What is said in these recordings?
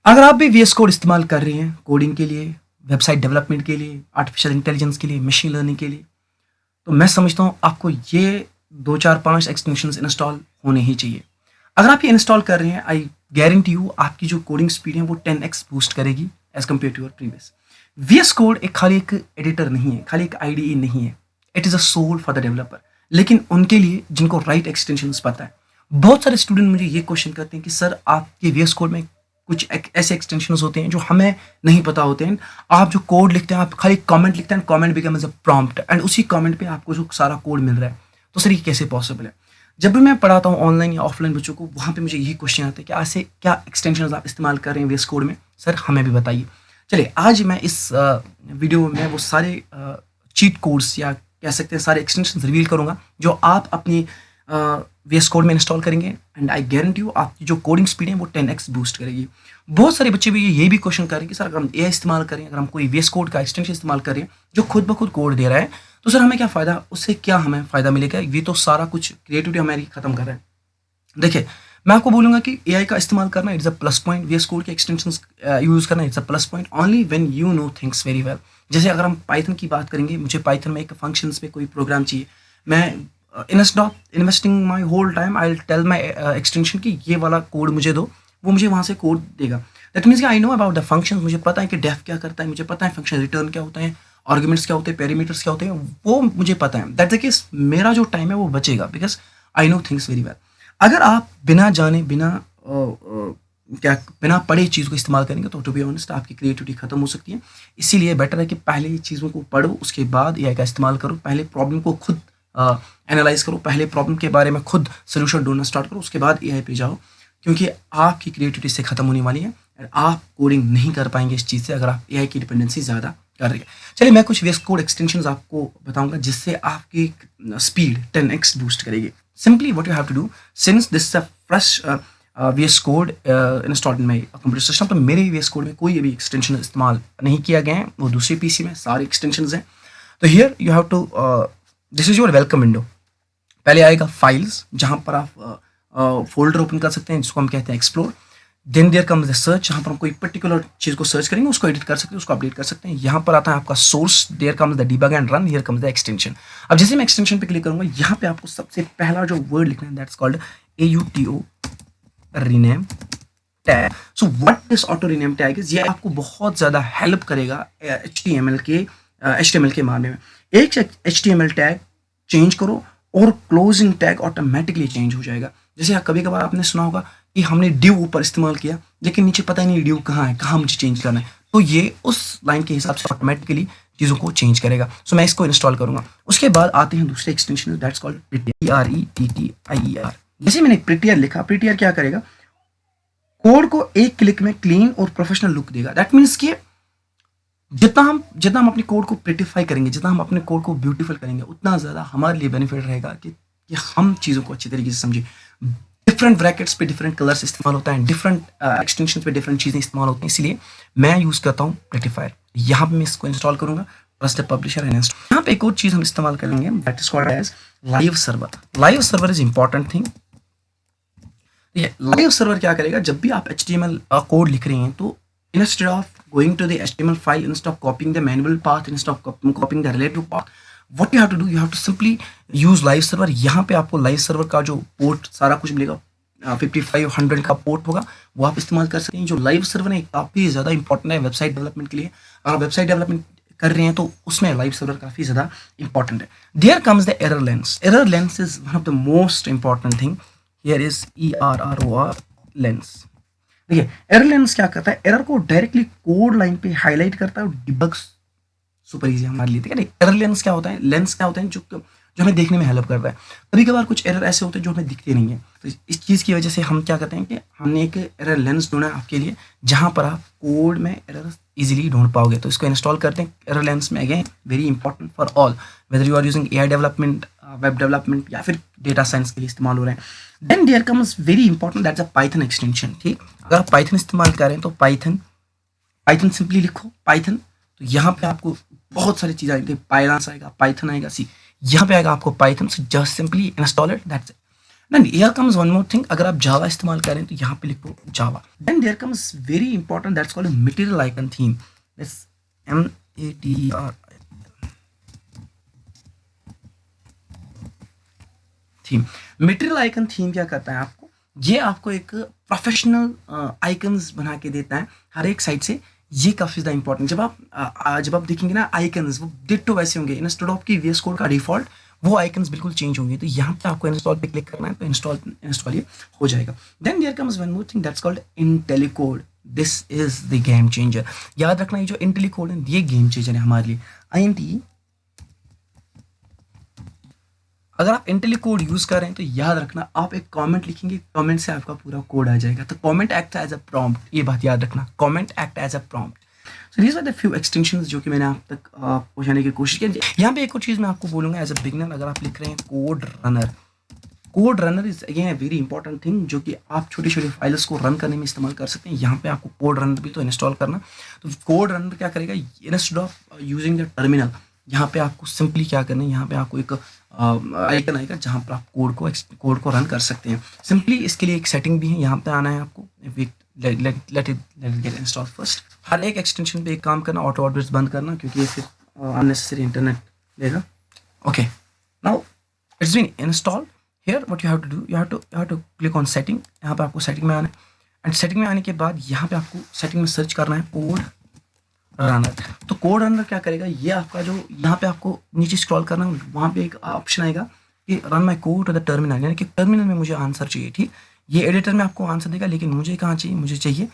अगर आप भी वीएस कोड इस्तेमाल कर रहे हैं कोडिंग के लिए, वेबसाइट डेवलपमेंट के लिए, आर्टिफिशियल इंटेलिजेंस के लिए, मशीन लर्निंग के लिए, तो मैं समझता हूँ आपको ये 2 4 5 एक्सटेंशंस इंस्टॉल होने ही चाहिए। अगर आप ये इंस्टॉल कर रहे हैं, आई गारंटी यू आपकी जो कोडिंग स्पीड है वो 10x बूस्ट करेगी as compare to your previous. VS code खाली एक एडिटर नहीं है, खाली एक आईडीई नहीं है, it is a soul for the developer. लेकिन उनके लिए जिनको राइट एक्सटेंशंस पता है, बहुत सारे स्टूडेंट मुझे ये क्वेश्चन करते हैं कि सर आपके वीएस कोड में कुछ ऐसे एक्सटेंशंस होते हैं जो हमें नहीं पता होते हैं। आप जो कोड लिखते हैं, आप खाली कमेंट लिखते हैं, comment becomes a prompt and उसी कमेंट पे आपको जो सारा कोड मिल रहा है। तो सर ये कैसे पॉसिबल है? जब भी मैं पढ़ाता हूँ ऑनलाइन या ऑफलाइन बच्चों को, वहाँ पे मुझे यही क्वेश्चन आते हैं कि ऐसे क्या एक्सटेंशंस आप इस्तेमाल कर रहे हैं वीएस कोड में, सर हमें भी बताइए। चलिए आज मैं इस वीडियो में वो सारे चीट कोड्स या कह सकते हैं सारे एक्सटेंशंस रिवील करूँगा जो आप अपनी वीएस कोड में इंस्टॉल करेंगे एंड आई गारंटी यू आपकी जो कोडिंग स्पीड है वो 10x बूस्ट करेगी। बहुत सारे बच्चे भी ये भी क्वेश्चन कर रहे हैं कि सर अगर हम एआई इस्तेमाल करें, अगर हम कोई वीएस कोड का एक्सटेंशन इस्तेमाल करें जो खुद ब खुद कोड दे रहा है, तो सर हमें क्या फ़ायदा, उससे क्या हमें फ़ायदा मिलेगा? ये तो सारा कुछ क्रिएटिविटी हमारी ख़त्म कर रहा है। देखिए मैं आपको बोलूँगा कि एआई का इस्तेमाल करना it's a plus point, VS code के एक्सटेंशंस यूज़ करना it's a plus point only when you know things very well. जैसे अगर हम पाइथन की बात करेंगे, मुझे पाइथन में एक फंक्शंस पे कोई प्रोग्राम चाहिए, मैं instead of investing my whole time I will tell my extension कि ये वाला कोड मुझे दो, वो मुझे वहाँ से कोड देगा। That means I know about the function, मुझे पता है कि डेफ क्या करता है, मुझे पता है फंक्शन रिटर्न क्या होता है, आर्ग्यूमेंट्स क्या होते हैं, पेरीमीटर्स क्या होते हैं, वो मुझे पता है। दैट द केस मेरा जो टाइम है वो बचेगा because I know things very well. अगर आप बिना जाने बिना पढ़े चीज़ को इस्तेमाल करेंगे तो टू बी ऑनेस्ट आपकी क्रिएटिविटी खत्म हो सकती है। इसीलिए बेटर है कि पहले चीज़ों को पढ़ो, उसके बाद एआई का इस्तेमाल करो। पहले प्रॉब्लम को खुद एनालाइज करो, पहले प्रॉब्लम के बारे में खुद सोल्यूशन ढूंढना स्टार्ट करो, उसके बाद एआई पे जाओ, क्योंकि आपकी क्रिएटिविटी से खत्म होने वाली है और आप कोडिंग नहीं कर पाएंगे इस चीज़ से अगर आप एआई की डिपेंडेंसी ज़्यादा कर रही है। चलिए मैं कुछ वीएस कोड एक्सटेंशंस आपको बताऊंगा जिससे आपकी स्पीड 10x बूस्ट करेगी। Simply what you have to do, since this is a fresh VS code installed in my computer system, तो मेरे वीएस कोड में कोई अभी एक्सटेंशन इस्तेमाल नहीं किया गया है, वो दूसरे पीसी में सारे एक्सटेंशंस हैं। तो here you have to, this is your welcome window. पहले आएगा फाइल्स, जहाँ पर आप फोल्डर ओपन कर सकते हैं जिसको हम कहते हैं explore. Then there comes the search, जहाँ पर हम कोई पर्टिकुलर चीज़ को सर्च करेंगे, उसको एडिट कर सकते हैं, उसको अपडेट कर सकते हैं। यहाँ पर आता है आपका source, there comes the debug and run, here comes the extension. अब जैसे मैं एक्सटेंशन पे क्लिक करूँगा, यहाँ पे आपको सबसे पहला जो वर्ड लिखना है that's called AUTO rename tag. So what this auto rename tag is, ये आपको बहुत ज़्यादा हेल्प करेगा HTML के मामले में। एक HTML टैग चेंज करो और क्लोजिंग टैग ऑटोमेटिकली चेंज हो जाएगा। जैसे कभी कभार आपने सुना होगा कि हमने डिव ऊपर इस्तेमाल किया लेकिन नीचे पता ही नहीं डिव कहाँ है, कहाँ मुझे चेंज करना है, तो ये उस लाइन के हिसाब से ऑटोमेटिकली चीज़ों को चेंज करेगा। सो मैं इसको इंस्टॉल करूँगा। उसके बाद आते हैं दूसरे एक्सटेंशन, दैट्स कॉल्ड PRETTIER। जैसे मैंने प्रिटियर लिखा, प्रिटियर क्या करेगा, कोड को एक क्लिक में क्लीन और प्रोफेशनल लुक देगा। दैट मीन्स कि जितना हम अपने कोड को प्रिटिफाई करेंगे, जितना हम अपने कोड को ब्यूटीफुल करेंगे, उतना ज़्यादा हमारे लिए बेनिफिट रहेगा कि हम चीज़ों को अच्छी तरीके से समझें। डिफरेंट ब्रैकेट्स पे डिफरेंट कलर्स इस्तेमाल होता है, डिफरेंट एक्सटेंशन पे डिफरेंट चीज़ें इस्तेमाल होती हैं, इसलिए मैं यूज़ करता हूँ प्रिटिफायर। यहाँ पे मैं इसको इंस्टॉल करूँगा, plus the publisher and install. यहाँ पे एक और चीज़ हम इस्तेमाल करेंगे that is called as live server. Live server is important thing. Live server क्या करेगा, जब भी आप HTML कोड लिख रहे हैं तो instead of going to the HTML file, instead of copying the manual path, instead of copying the relative path, what you have to do, you have to simply use live server। यहाँ पे आपको live server का जो port सारा कुछ मिलेगा, 5500 का port होगा, वो आप इस्तेमाल कर सकते हैं। जो लाइव सर्वर है काफ़ी ज़्यादा इंपॉर्टेंट है वेबसाइट डेवलपमेंट के लिए। अगर वेबसाइट डेवलपमेंट कर रहे हैं तो उसमें लाइव सर्वर काफ़ी ज़्यादा इंपॉर्टेंट है। There comes the error lens. Error lens is one of the most important thing. Here is ERROR lens. देखिए एरर लेंस क्या करता है, एरर को डायरेक्टली कोड लाइन पे हाईलाइट करता है और डिबग सुपर इजी हमारे लिए। ठीक है, एरर लेंस क्या होता है, लेंस क्या होता है जो हमें देखने में हेल्प करता है। कभी कभार कुछ एरर ऐसे होते हैं जो हमें दिखते नहीं है, तो इस चीज़ की वजह से हम क्या करते हैं कि हमने एक एरर लेंस ढूंढा आपके लिए जहाँ पर आप कोड में एरर इजीली ढूंढ पाओगे। तो इसको इंस्टॉल करते हैं एरर लेंस में। Again very important for all, whether you are using AI development, web development या फिर डेटा साइंस के लिए इस्तेमाल हो रहे हैं। Then there comes very important that's a Python extension. ठीक, अगर आप पाइथन इस्तेमाल कर रहे हैं तो पाइथन सिंपली लिखो पाइथन, तो यहाँ पे आपको बहुत सारी चीज़ें आएंगी, पाइथन आएगा, पाइथन आएगा, सी यहाँ पे आएगा आपको Python. So just simply install it, that's it. Then here comes one more thing, अगर आप जावा इस्तेमाल करें तो यहाँ पे लिखो Java. Then there comes very important, that's called material icon theme, that's MATER theme. Material icon theme क्या करता है आपको, ये आपको एक प्रोफेशनल आइकन्स बना के देता है हर एक साइड से। ये काफ़ी ज़्यादा इंपॉर्टेंट, जब आप देखेंगे ना आइकन्स वो डिट्टो वैसे होंगे, इंस्टेड ऑफ की VS कोड का डिफॉल्ट वो आइकन्स बिल्कुल चेंज होंगे। तो यहाँ पे आपको इंस्टॉल पे क्लिक करना है, तो इंस्टॉल ये हो जाएगा। Then there comes one more thing, that's called IntelliCode. This is the game changer. याद रखना ये जो इंटेलीकोड है ये गेम चेंजर है हमारे लिए। INT, अगर आप इंटेलीकोड यूज कर रहे हैं तो याद रखना आप एक कमेंट लिखेंगे, कमेंट से आपका पूरा कोड आ जाएगा। तो comment act as a prompt, ये बात याद रखना, comment act as a prompt. So these are the few extensions जो कि मैंने आप तक पहुंचाने की कोशिश की। यहाँ पे एक और चीज़ मैं आपको बोलूँगा एज अ बिगनर, अगर आप लिख रहे हैं code runner, code runner is again a very important thing जो कि आप छोटी छोटी फाइल्स को रन करने में इस्तेमाल कर सकते हैं। यहाँ पे आपको कोड रनर भी तो इंस्टॉल करना। तो कोड रनर क्या करेगा, instead of using the terminal, यहाँ पे आपको सिंपली क्या करना है, यहाँ पे आपको एक आइकन आएगा जहाँ पर आप कोड को रन कर सकते हैं। सिंपली इसके लिए एक सेटिंग भी है, यहाँ पे आना है आपको, let it get install first. हर एक एक्सटेंशन पे एक काम करना, ऑटो ऑर्डर्स बंद करना, क्योंकि ये फिर अननेसेसरी इंटरनेट लेगा। Okay, now it's been install. Here what you have to do, you have to click on setting. यहाँ पे आपको सेटिंग में आना है, एंड सेटिंग में आने के बाद यहाँ पे आपको सेटिंग में सर्च करना है कोड रनर। तो कोड रनर क्या करेगा, ये आपका जो यहाँ पे आपको नीचे स्क्रॉल करना, वहाँ पे एक ऑप्शन आएगा कि run my code to the terminal, यानी कि टर्मिनल में मुझे आंसर चाहिए। ठीक, ये एडिटर में आपको आंसर देगा, लेकिन मुझे कहाँ चाहिए, मुझे चाहिए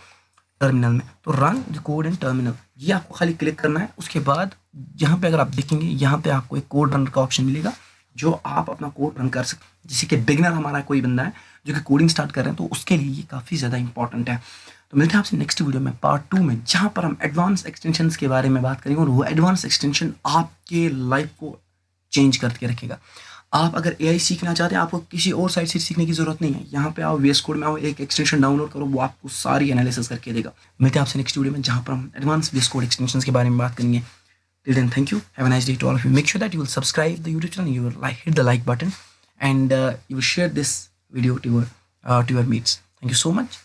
टर्मिनल में। तो run the code in terminal, ये आपको खाली क्लिक करना है। उसके बाद यहाँ पे अगर आप देखेंगे, यहाँ पे आपको एक कोड रनर का ऑप्शन मिलेगा जो आप अपना कोड रन कर सकते हैं। जैसे कि बिगनर हमारा कोई बंदा है जो कि कोडिंग स्टार्ट कर रहे हैं, तो उसके लिए ये काफ़ी ज़्यादा इंपॉर्टेंट है। तो मिलते हैं आपसे नेक्स्ट वीडियो में पार्ट 2 में, जहाँ पर हम एडवांस एक्सटेंशंस के बारे में बात करेंगे, और वो एडवांस एक्सटेंशन आपके लाइफ को चेंज करके रखेगा। आप अगर AI सीखना चाहते हैं, आपको किसी और साइट से सीखने की जरूरत नहीं है। यहाँ पे आओ, VS कोड में आओ, एक एक्सटेंशन डाउनलोड करो, वो आपको सारी एनालिसिस करके देगा। मिलते हैं आपसे नेक्स्ट वीडियो में, जहाँ पर हम एडवांस VS कोड एक्सटेंशंस के बारे में बात करेंगे। Till then, thank you. Have a nice day to all of you. Make sure that you will subscribe the YouTube channel, you will hit the like button, and you will share this video to your mates. Thank you so much.